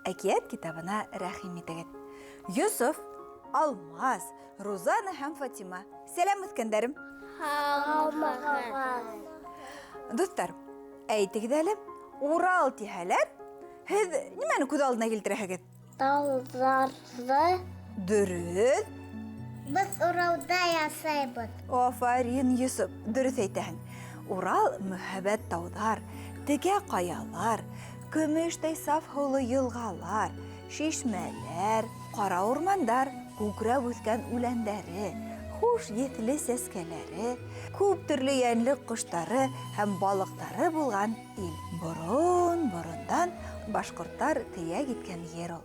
әкият китабына рәхим итегез. Йосыф, Алмаз, Рузана һәм Фатима. Сәлам үткәндәрем. Достар, әйтегез әле, Урал тиһәләр, һез нимәне күз алдына килтерәһегез? Тауларҙы. Дөрөҫ. Без Уралда ясайбыҙ. Афарин, Йосыф, дөрөҫ әйтәһең. Урал мөһабәт тауҙар, тегә ҡаялар, көмөштәй саф һыулы йылғалар, шишмәләр, ҡара урмандар, күкрәп үҫкән үләндәре, хуш еҫле сәскәләре, күп төрлө йәнле ҡоштары һәм балыҡтары булған ил. Борон-борондан башҡорттар тейә киткән ер ул.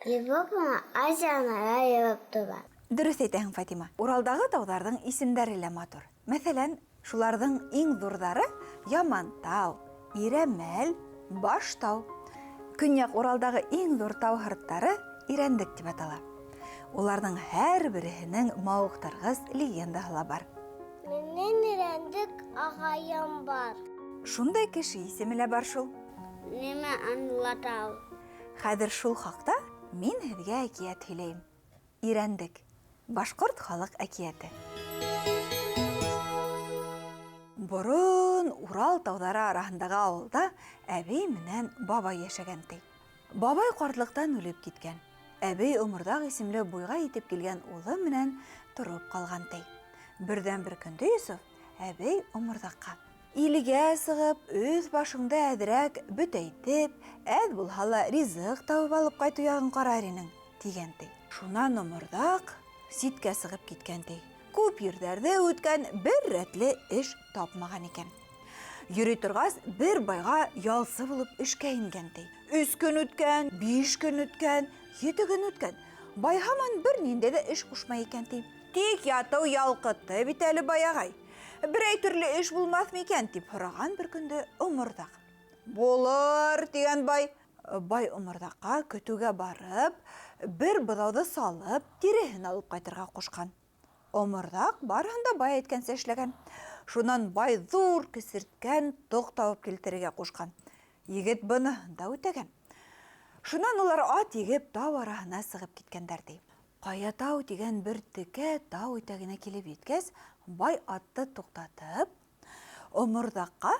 Европаны Азияны айырып тора. Дөрөҫ әйтәһең, Фатима. Уралдағы тауҙарҙың исемдәре лә матур. Мәҫәлән, шуларҙың иң ҙурҙары Ямантау, Ирәмәл, Баштау. Көньяҡ Уралдағы иң ҙур тау һырттары Ирәндек тип атала. Уларҙың һәр береһенең мауыҡтырғыс легендаһы ла бар. Минең Ирәндек ағайым бар. Шундай кеше исеме лә бар шул. Нимә аңлата ул? Хәҙер шул хаҡта мин һеҙгә әкиәт һөйләйем. Ирәндек. Башҡорт халыҡ әкиәте. Борон Урал тауҙары араһындағы ауылда әбей менән бабай йәшәгән ти. Бабай ҡартлыҡтан үлеп киткән. Әбей Оморҙаҡ исемле буйға етеп килгән улы менән тороп ҡалған ти. Берҙән-бер көндө Йософ әбей Оморҙаҡҡа: «Илгә сығып, өҙ башыңды әҙерәк бөтәйтеп, әҙ булһа ла ризыҡ табып алып ҡайтыу яғын ҡарар инең», тигән ти. Шунан Оморҙаҡ ситкә сығып киткән ти. Күп ерҙәрҙе үткән, бер рәтле эш тапмаған икән. Йөрөй торғас, бер байға ялсы булып эшкә ингән ти. 3 көн үткән, 5 көн үткән, 7 көн үткән. Бай һаман бер ниндәй ҙә эш ҡушмай икән ти. Тик ятыу ялҡытты бит әле баяғай. Берәй төрлө эш булмаҫ микән тип һораған бер көндө Оморҙаҡ. Булыр, тигән бай. Бай Оморҙаҡҡа көтөүгә барып, бер быҙауҙы салып, тиреһен алып ҡайтырға ҡушҡан. Оморҙаҡ барыһын да бай әйткәнсә эшләгән. Шунан бай ҙур кесерткән тоҡ табып килтерергә ҡушҡан. Егет быныһын да үтәгән. Шунан улар ат егеп тау араһына сығып киткәндәр ти. Ҡаятау тигән бер текә тау итәгенә килеп еткәс, бай атты туҡтатып, Оморҙаҡҡа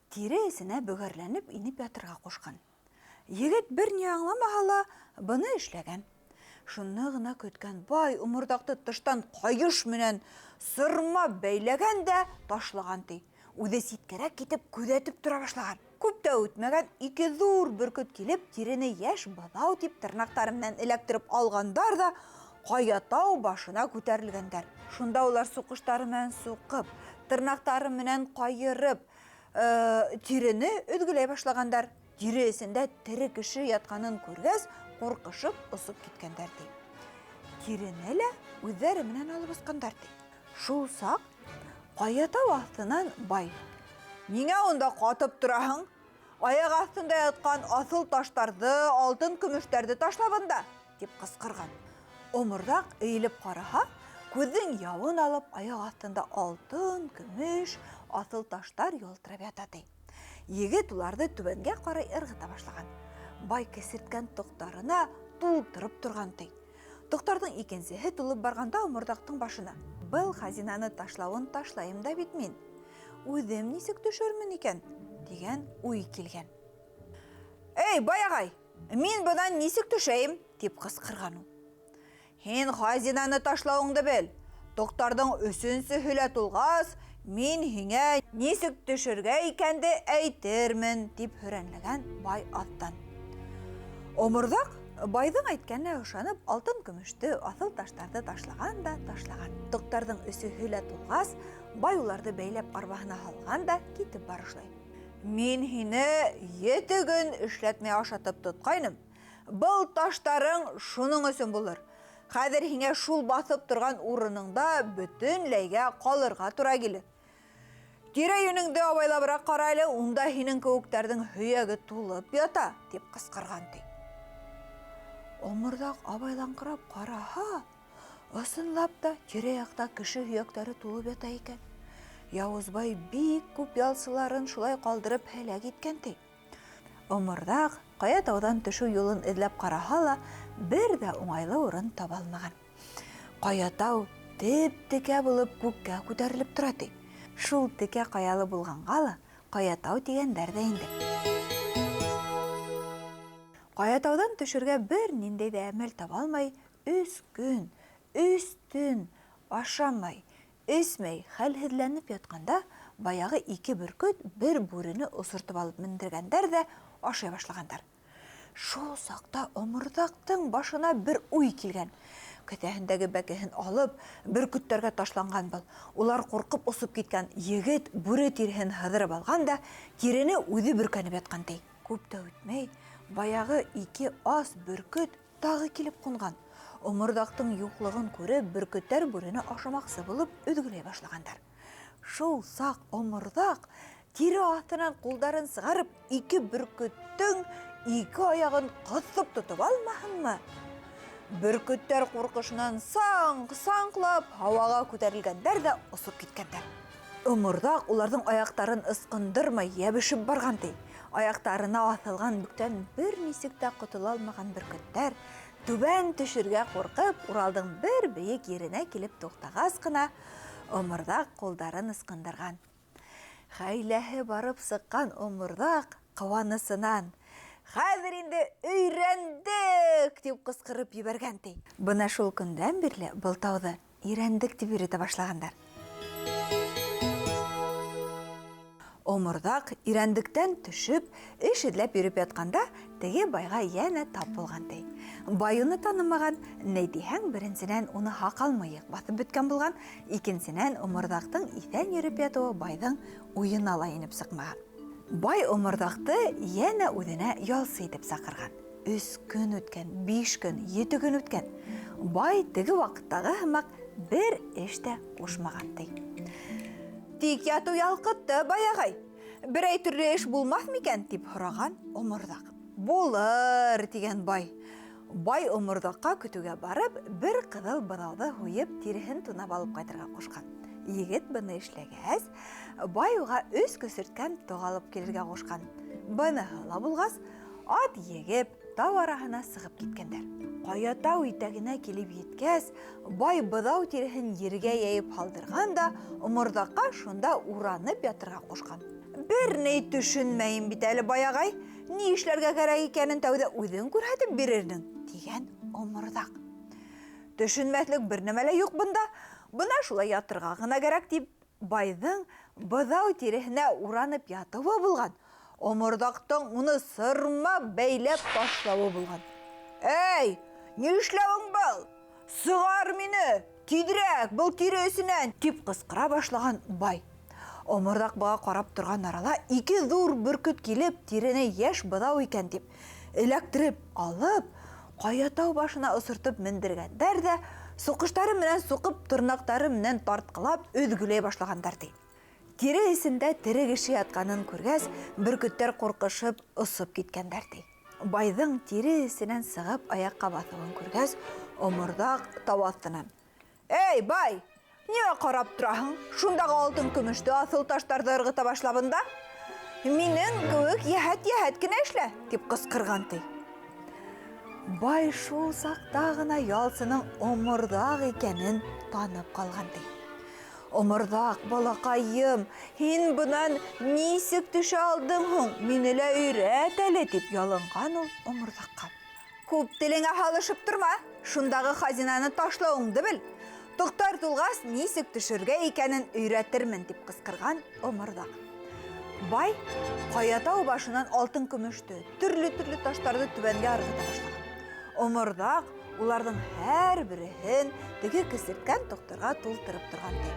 тире эсенә бөгәрләнеп инеп ятырға ҡушҡан. Егет бер ни аңламаһа ла быны эшләгән. Шуны ғына көткән бай Оморҙаҡты тыштан ҡайыш менән сырмап бәйләгән дә ташлаған ти. Үҙе ситкәрәк китеп күҙәтеп тора башлаған. Күп тә үтмәгән, 2 ҙур бөркөт килеп, тирене йәш быҙау тип тырнаҡтары менән эләктереп алғандар да Ҡаятау башына күтәрелгәндәр. Шунда улар суҡыштары менән суҡып, тырнаҡтары менән ҡайырып, тирене өҙгөләй башлағандар. Тире эсендә тере кеше ятҡанын күргәс, ҡурҡышып осоп киткәндәр ти. Тирене лә үҙҙәре менән алып осҡандар ти. Шул саҡ Ҡаятау аҫтынан бай: «Ниңә унда ҡатып тораһың? Аяҡ аҫтында ятҡан аҫыл таштарҙы, алтын көмөштәрҙе ташла бында!» тип ҡысҡырған. Оморҙаҡ эйелеп ҡараһа, күҙҙең яуын алып, аяҡ аҫтында алтын, көмөш, аҫыл таштар ялтырап ята ти. Егет уларҙы түбәнгә ҡарай ырғыта башлаған. Бай кесерткән тоҡтарына тултырып торған ти. Тоҡтарҙың икенсеһе тулып барғанда Оморҙаҡтың башына: «Был хазинаны ташлауын ташлайым да бит мин. Үҙем нисек төшөрмөн икән?» дигән уй килгән. «Эй, баяғай, мин бынан нисек төшәйем?» тип ҡысҡырған ул. «Һин хазинаны ташлауыңды бел. Тоҡтарҙың 3-нсеһе лә тулғас, мин һиңә нисек төшөргә икәнде әйтермен», тип һөрәнләгән бай аҫтан. Оморҙаҡ байҙың әйткәненә ышанып, алтын көмөштө, аҫыл таштарҙы ташлаган да ташлаган. Тоҡтарҙың 3-һе лә тулғас, бай уларҙы бәйләп арбаһына һалған да китеп барышлай. «Мин һине 7 көн эшләтмәй ашатып тотҡайным. Был таштарың шуның өсөн булыр. Хәҙер һиңә шул баҫып торған урыныңда бөтөнләйгә ҡалырға тура килер. Тирә-йүнеңде абайлабыраҡ ҡара әле, унда һинең кеүектәрҙең һөйәге тулып ята», тип ҡысҡырған ти. Оморҙаҡ абайлаңҡырап ҡараһа, ысынлап та тирә-яҡта кеше һөйәктәре тулып ята икән. Яуызбай бик күп ялсыларын шулай ҡалдырып һәләк иткән ти. Оморҙаҡ Кая таудан төшү юлын эҙләп ҡараһа ла, бер ҙә уңайлы урын таба алмаған. Кая тау теп-текә булып күккә күтәрелеп тора ти. Шул текә ҡаялы булғанға ла Кая тау тигәндәр ҙә инде. Кая таудан төшөргә бер ниндәй ҙә әмәл таба алмай, 3 көн, 3 төн ашамай, эсмәй, хәлһеҙләнеп ятҡанда, баяғы 2 бөркөт бер бүрене осортоп алып мендергәндәр ҙә ашай башлағандар. Шул саҡта Оморҙаҡтың башына бер уй килгән. Кеҫәһендәге бәкеһен алып, бөркөттәргә ташланған был. Улар ҡурҡып осоп киткән, егет бүре тиреһен һыҙырып алған да, тирене үҙе бөркәнеп ятҡан ти. Күп тә үтмәй, баяғы 2 ас бөркөт тағы килеп ҡунған. Оморҙаҡтың юҡлығын күреп, бөркөттәр бүрене ашамаҡсы булып өҙгөләй башлағандар. Шул саҡ Оморҙаҡ тире аҫтынан ҡулдарын сығарып, 2 бөркөттөң 2 аяғын ҡыҫып тотоп алмаһынмы? Бөркөттәр ҡурҡышынан саңҡ-саңҡлап һауаға күтәрелгәндәр ҙә осоп киткәндәр. Оморҙаҡ уларҙың аяҡтарын ысҡындырмай йәбешеп барған ти. Аяҡтарына аҫылған бүктән бер нисек тә ҡотола алмаған бөркөттәр, түбән төшөргә ҡурҡып, Уралдың бер бейек еренә килеп туҡтағас ҡына, Оморҙаҡ ҡулдарын ысҡындырған. Хәйләһе барып сыҡҡан Оморҙаҡ ҡыуанысынан: «Хәҙер инде өйрәндек!» тип ҡысҡырып ебәргән ти. Бына шул көндән бирле был тауҙы Ирәндек тип йөрөтә башлағандар. Оморҙаҡ Ирәндектән төшөп, эш эҙләп йөрөп ятҡанда, теге байға йәнә тап булған ти. Бай уны танымаған, ни тиһәң, беренсенән уны һаҡал-мыйыҡ баҫып бөткән булған, икенсенән Оморҙаҡтың иҫән йөрөп ятыуы байҙың уйына ла инеп сыҡмаған. Бай Оморҙаҡты йәнә үҙенә ялсы итеп саҡырған. 3 көн үткән, 5 көн, 7 көн үткән. Бай теге ваҡыттағы һымаҡ бер эш тә ҡушмаған ти. «Тик ятыу ялҡытты, баяғай. Берәй төрлө эш булмаҫ микән?» тип һораған Оморҙаҡ. «Булыр», тигән бай. Бай Оморҙаҡҡа көтөүгә барып, бер ҡыҙыл быҙауҙы һуйып, тиреһен тунап алып ҡайтырға ҡушҡан. Егет быны эшләгәс, бай уға 3 көсөрткән тоғ алып килергә ҡушҡан. Быныһы ла булғас, ат егеп, тау араһына сығып киткәндәр. Ҡая тау итәгенә килеп еткәс, бай быҙау тиреһен ергә йәйеп һалдырған да, Оморҙаҡҡа шунда уранып ятырға ҡушҡан. «Бер ни төшөнмәйем бит әле, баяғай. Ни эшләргә кәрәк икәнен тәүҙә үҙең күрһәтеп бирерһең», тигән Оморҙаҡ. «Төшөнмәҫлек бер нәмә лә юҡ бында. Бына шулай ятырға ғына кәрәк», тип байҙың быҙау тиреһенә уранып ятыуы булған. Оморҙаҡтың уны сырмап бәйләп ташлауы булған. «Эй, ни эшләүең был? Сығар мине! Тиҙерәк, был тире эсенән!» тип ҡысҡыра башлаған бай. Оморҙаҡ быға ҡарап торған арала 2 ҙур бөркөт килеп, тирене йәш быҙау икән тип, эләктереп алып, Ҡая тау башына осортоп мендергәндәр ҙә, суҡыштары менән суҡып, тырнаҡтары менән тартҡылап, өҙгөләй башлағандар ти. Тире эсендә тере кеше ятҡанын күргәс, бөркөттәр ҡурҡышып, осоп киткәндәр ти. Байҙың тире эсенән сығып аяҡҡа баҫыуын күргәс, Оморҙаҡ тау аҫтынан: «Эй, бай! Ниңә ҡарап тораһың? Шундағы алтын көмөштө, аҫыл таштарҙы ырғыта башлабында? Минең кеүек йәһәт-йәһәт кенә эшлә!» тип ҡысҡырған ти. Бай шул саҡта ғына ялсының Оморҙаҡ икәнен танып ҡалған ти. «Оморҙаҡ, балаҡайым, һин бынан нисек төшә алдың һуң? Мине лә өйрәт әле!» тип ялынған ул Оморҙаҡҡа. «Күп телеңә һалышып торма, шундағы хазинаны ташлауыңды бел. Туҡтар тулғас, нисек төшөргә икәнен өйрәтермен!» тип ҡысҡырған Оморҙаҡ. Бай Ҡая тау башынан алтын көмөштө, төрлө-төрлө таштарҙы түбәнгә ырғыта башлаған. Оморҙаҡ уларҙың һәр береһен теге кесерткән тоҡтарға тултырып торған ти.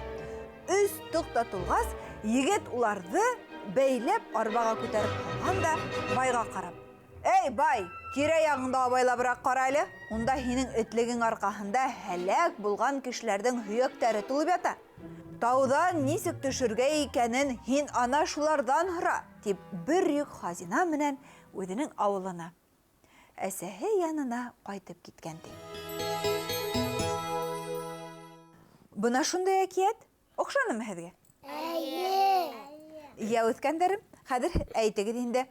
3 тоҡта тулғас, егет уларҙы бәйләп арбаға күтәреп ҡалған да, байға ҡарап: «Эй, бай, тирә-яғыңда абайлабыраҡ ҡара әле. Унда һинең этлегең арҡаһында һәләк булған кешеләрҙең һөйәктәре тулып ята. Тауҙан нисек төшөргә икәнен һин ана шуларҙан һора», тип бер йөк хазина менән үҙенең ауылына, әсәһе янына ҡайтып киткән ти. Бына шундай әкиәт. Оҡшанымы һеҙгә? Әйе. Йә, үҫкәндәрем, хәҙер әйтегеҙ инде,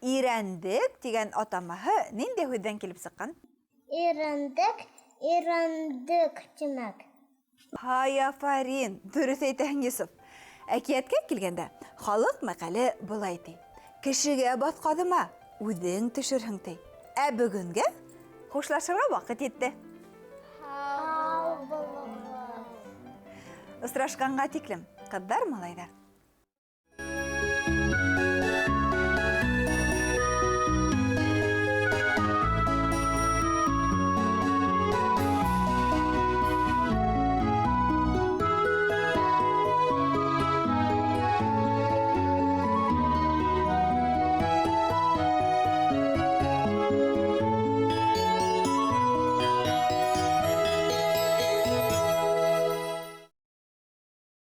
Ирәндек дигән атамаһы нинди һүздән килеп сыккан? Ирәндек тимәк. Һай, афарин, дөрес әйтәһең, Йосыф. Әкияткә килгәндә, халык мәкале булай ти. Кешегә батҡаҙыма, үҙең төшөрһөң ти. Ә бөгөнгә хушлашырға ваҡыт етте. Һау булығыҙ. Осрашҡанға тиклем, ҡыҙҙар, малайҙар.